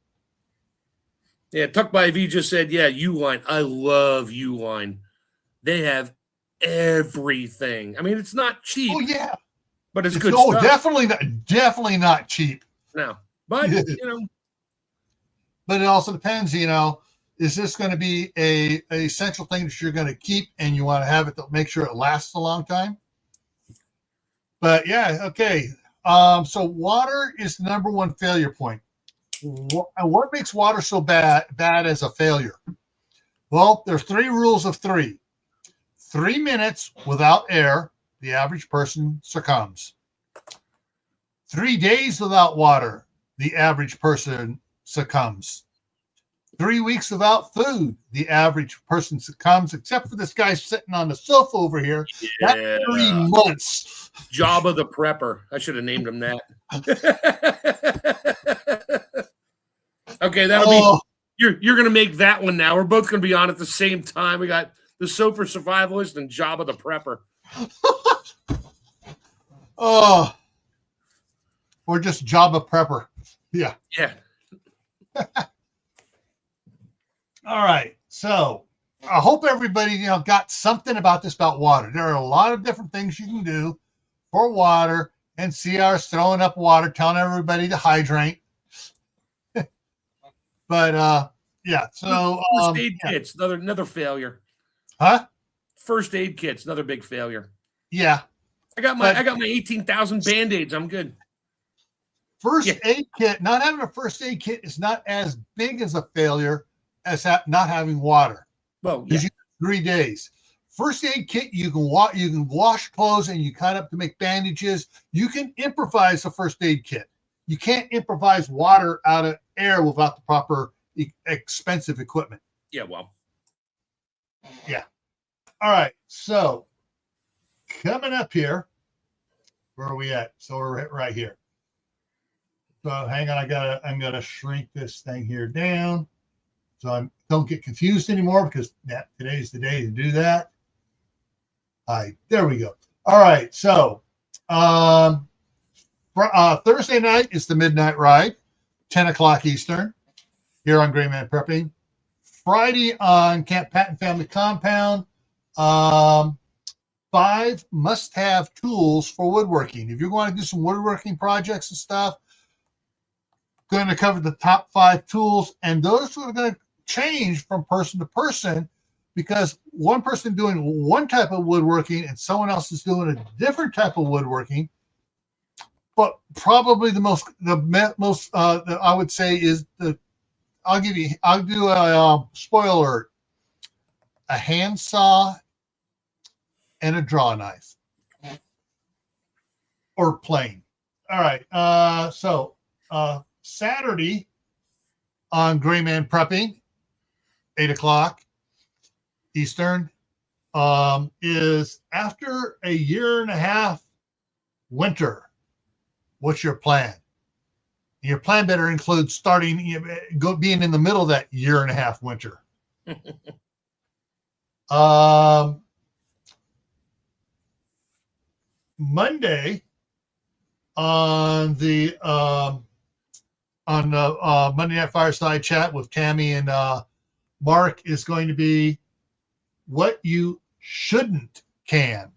Yeah, Tuck by V just said, yeah, Uline. I love Uline. They have everything. I mean, it's not cheap. Oh yeah, but it's good stuff. Definitely not cheap. No, but But it also depends, is this going to be a essential thing that you're going to keep and you want to have it to make sure it lasts a long time? But yeah, okay. So water is the number one failure point. What makes water so bad as a failure? Well, there's 3 rules of 3. 3 minutes without air, the average person succumbs. 3 days without water, the average person succumbs. 3 weeks without food, the average person succumbs, except for this guy sitting on the sofa over here. Yeah. That's 3 months. Jabba the Prepper. I should have named him that. Okay, that'll be. You're going to make that one now. We're both going to be on at the same time. We got the Sofa Survivalist and Jabba the Prepper. Or just Jabba Prepper. Yeah. Yeah. All right. So I hope everybody, got something about water. There are a lot of different things you can do for water, and CR's throwing up water, telling everybody to hydrate. But yeah. So first aid kits, another failure. Huh? First aid kits, another big failure. Yeah. I got my 18,000 Band-Aids. I'm good. First aid kit, not having a first aid kit is not as big as a failure as not having water. Well, yeah. 3 days. First aid kit, you can wash clothes and you cut up to make bandages. You can improvise a first aid kit. You can't improvise water out of air without the proper expensive equipment. Yeah, well. Yeah. All right. So coming up here, where are we at? So we're right here. So hang on, I'm gonna shrink this thing here down, so I don't get confused anymore, because today's the day to do that. All right, there we go. All right, so Thursday night is the midnight ride, 10 o'clock Eastern, here on Gray Man Prepping. Friday on Camp Patton Family Compound, 5 must-have tools for woodworking. If you're going to do some woodworking projects and stuff, going to cover the top 5 tools, and those are going to change from person to person, because one person doing one type of woodworking and someone else is doing a different type of woodworking. But probably the most that I would say is I'll do a spoiler alert: a handsaw and a draw knife, or plain. All right, so Saturday on Gray Man Prepping, 8 o'clock Eastern, is after a 1.5 year winter. What's your plan? Your plan better include being in the middle of that 1.5 year winter. Monday on the Monday Night Fireside Chat with Tammy and Mark is going to be what you shouldn't can.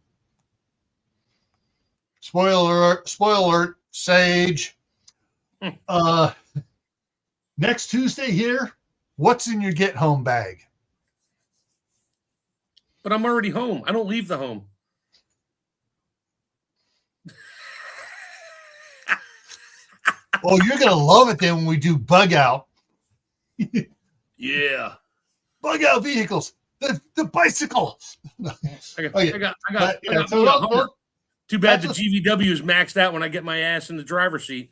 Spoiler alert, sage. Next Tuesday here, what's in your get home bag? But I'm already home. I don't leave the home. Oh, you're going to love it then when we do bug out. Yeah. Bug out vehicles. The bicycle. I got Hummer. Too bad the GVW is maxed out when I get my ass in the driver's seat.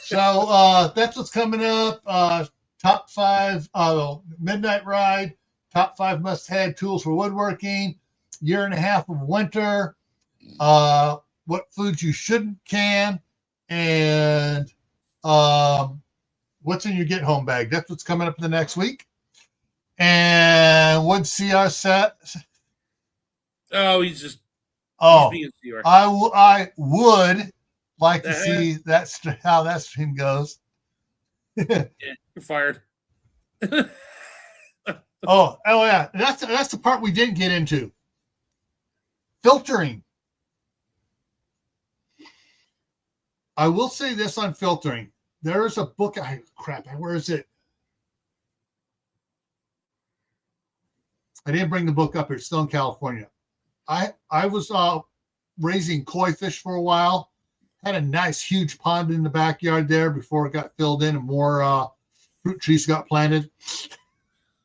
So that's what's coming up. Top 5 midnight ride. Top 5 must-have tools for woodworking. Year and a half of winter. What foods you shouldn't can. And what's in your get-home bag. That's what's coming up in the next week. And would CR set? Oh, he's being CR. I would like to see how that stream goes. Yeah, you're fired. oh yeah, that's the part we didn't get into. Filtering. I will say this on filtering. There is a book. Where is it? I didn't bring the book up here. It's still in California. I was raising koi fish for a while. Had a nice huge pond in the backyard there before it got filled in and more fruit trees got planted.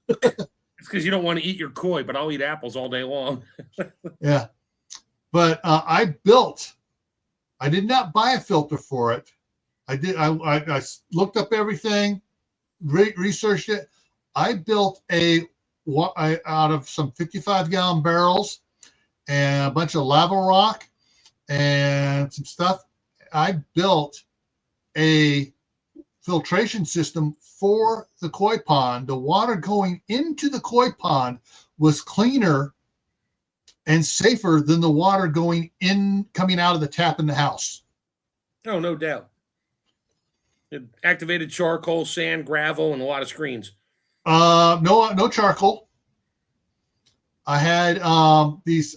It's because you don't want to eat your koi, but I'll eat apples all day long. Yeah. But I did not buy a filter for it. I looked up everything, researched it. I built out of some 55-gallon barrels and a bunch of lava rock and some stuff. I built a filtration system for the koi pond. The water going into the koi pond was cleaner and safer than the water coming out of the tap in the house. Oh, no doubt. It activated charcoal, sand, gravel, and a lot of screens. No charcoal. I had this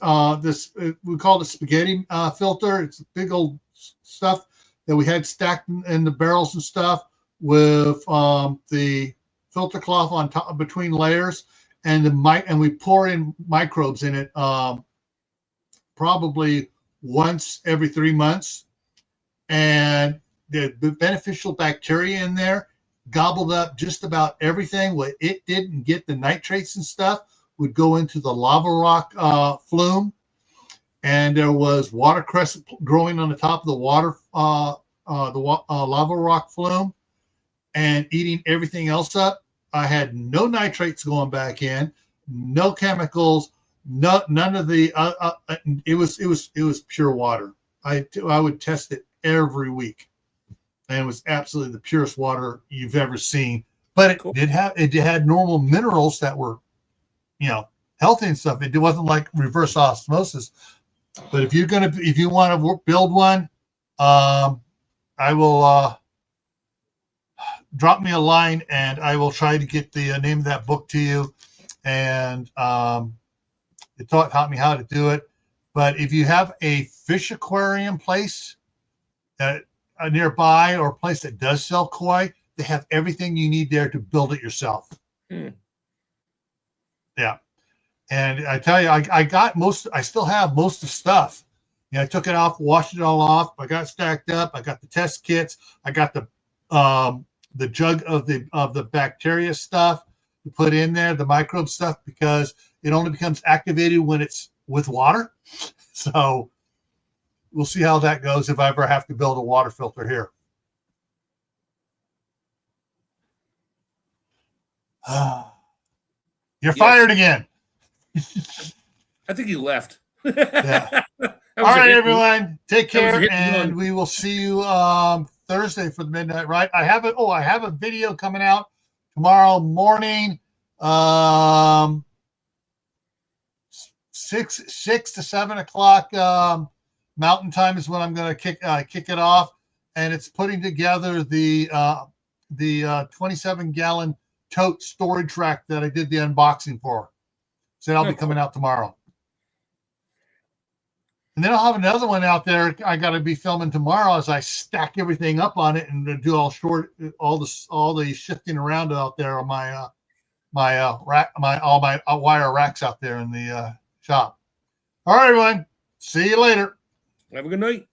we call it a spaghetti filter. It's a big old stuff that we had stacked in the barrels and stuff with the filter cloth on top between layers, and and we pour in microbes in it probably once every 3 months, and the beneficial bacteria in there gobbled up just about everything. What it didn't get, the nitrates and stuff, would go into the lava rock flume, and there was watercress growing on the top of the lava rock flume and eating everything else up. I had no nitrates going back in, no chemicals, none of the. It was pure water. I would test it every week, and it was absolutely the purest water you've ever seen. But it had normal minerals that were, healthy and stuff. It wasn't like reverse osmosis. But if you want to build one, I will drop me a line and I will try to get the name of that book to you. And it taught me how to do it. But if you have a fish aquarium place that nearby, or a place that does sell koi, they have everything you need there to build it yourself. Yeah. And I tell you, I still have most of the stuff. I took it off, washed it all off. I got stacked up. I got the test kits. I got the jug of the bacteria stuff to put in there, the microbe stuff, because it only becomes activated when it's with water. So we'll see how that goes if I ever have to build a water filter here. You're fired again. I think he left. Yeah. All right, everyone. Take care, and we will see you Thursday for the midnight ride. I have a video coming out tomorrow morning. 6 to 7 o'clock Mountain Time is when I'm going to kick it off, and it's putting together the 27-gallon tote storage rack that I did the unboxing for. So that'll be coming out tomorrow. And then I'll have another one out there. I got to be filming tomorrow as I stack everything up on it and do all the shifting around out there on my rack, all my wire racks out there in the shop. All right, everyone. See you later. Have a good night.